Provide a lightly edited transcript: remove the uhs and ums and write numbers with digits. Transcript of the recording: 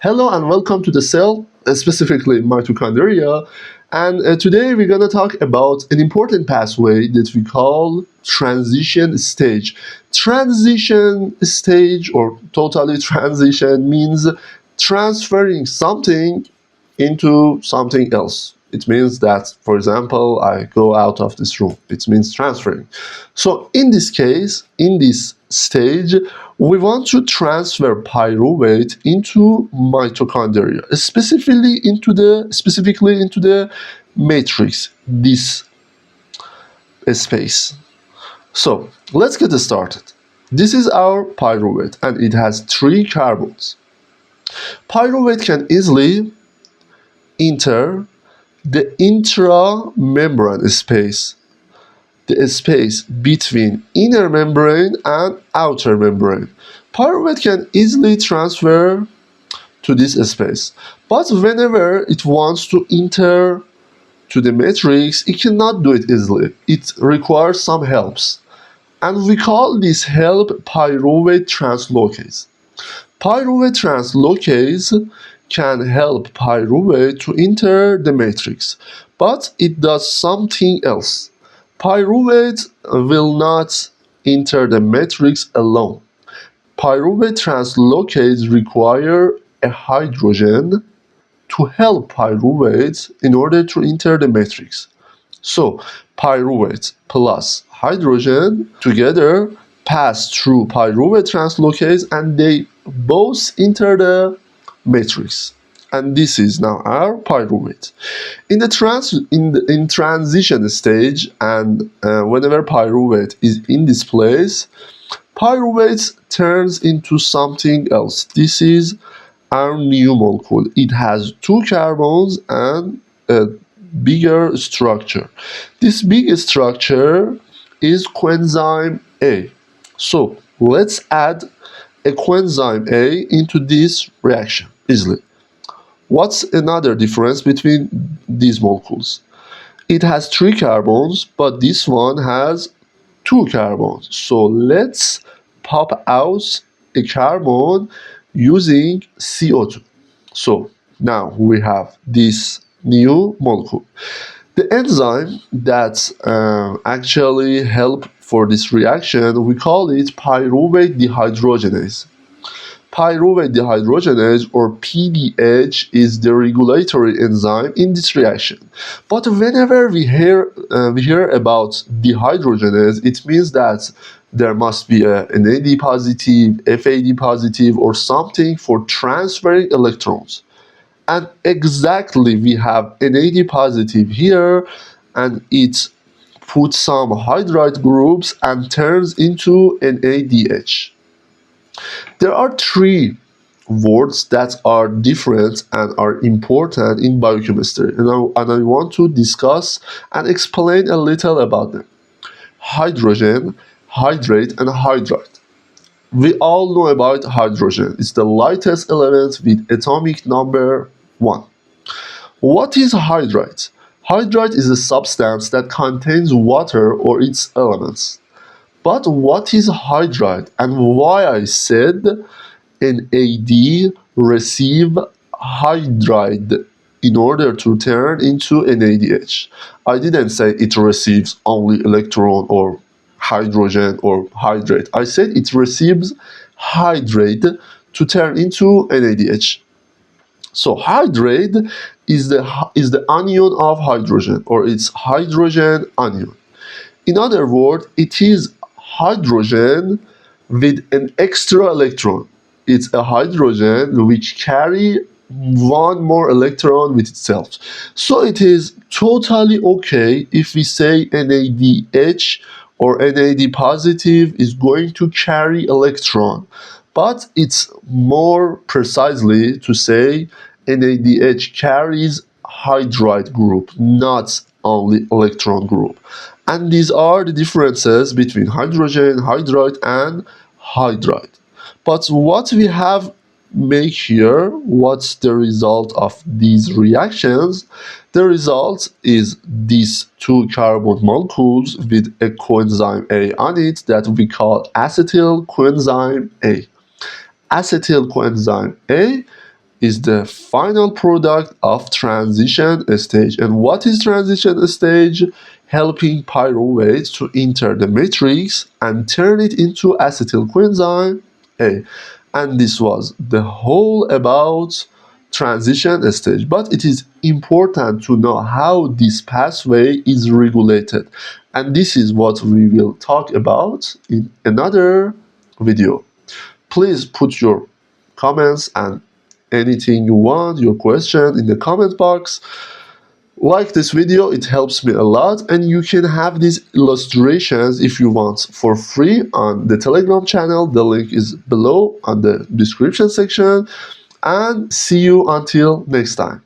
Hello and welcome to the cell, specifically mitochondria. And today we're going to talk about an important pathway that we call transition stage. Transition stage, or totally transition, means transferring something into something else. It means that, for example, I go out of this room. It means transferring. So in this case, in this stage, we want to transfer pyruvate into mitochondria, specifically into the matrix, this space. So let's get started. This is our pyruvate, and it has 3 carbons. Pyruvate can easily enter the intramembrane space, the space between inner membrane and outer membrane. Pyruvate can easily transfer to this space, but whenever it wants to enter to the matrix, it cannot do it easily. It requires some helps, and we call this help pyruvate translocase. Pyruvate translocase can help pyruvate to enter the matrix, but it does something else. Pyruvate will not enter the matrix alone. Pyruvate translocase require a hydrogen to help pyruvate in order to enter the matrix. So pyruvate plus hydrogen together pass through pyruvate translocase and they both enter the matrix. And this is now our pyruvate. In transition stage, and whenever pyruvate is in this place, pyruvate turns into something else. This is our new molecule. It has 2 carbons and a bigger structure. This big structure is coenzyme A. So let's add a coenzyme A into this reaction easily. What's another difference between these molecules? It has 3 carbons, but this one has 2 carbons. So let's pop out a carbon using CO2. So now we have this new molecule. The enzyme that actually help for this reaction, we call it pyruvate dehydrogenase. Pyruvate dehydrogenase, or PDH, is the regulatory enzyme in this reaction. But whenever we hear about dehydrogenase, it means that there must be a NAD positive, FAD positive, or something for transferring electrons. And exactly we have NAD positive here, and it puts some hydride groups and turns into NADH. There are 3 words that are different and are important in biochemistry, and I want to discuss and explain a little about them. Hydrogen, hydrate, and hydride. We all know about hydrogen. It's the lightest element with atomic number 1. What is hydride? Hydride is a substance that contains water or its elements. But what is hydride, and why I said NAD receive hydride in order to turn into NADH? I didn't say it receives only electron or hydrogen or hydrate. I said it receives hydrate to turn into NADH. So hydrate is the anion of hydrogen, or it's hydrogen anion. In other words, it is hydrogen with an extra electron. It's a hydrogen which carry 1 more electron with itself. So it is totally okay if we say NADH or NAD positive is going to carry electron. But it's more precisely to say NADH carries hydride group, not only electron group. And these are the differences between hydrogen, hydride, and hydride. But what we have make here, what's the result of these reactions? The result is these 2 carbon molecules with a coenzyme A on it that we call acetyl-coenzyme A. Acetyl-coenzyme A is the final product of transition stage. And what is transition stage? Helping pyruvate to enter the matrix and turn it into acetyl coenzyme A. And this was the whole about transition stage. But it is important to know how this pathway is regulated. And this is what we will talk about in another video. Please put your comments and anything you want, your question in the comment box. Like this video, it helps me a lot, and you can have these illustrations if you want for free on the Telegram channel. The link is below on the description section, and see you until next time.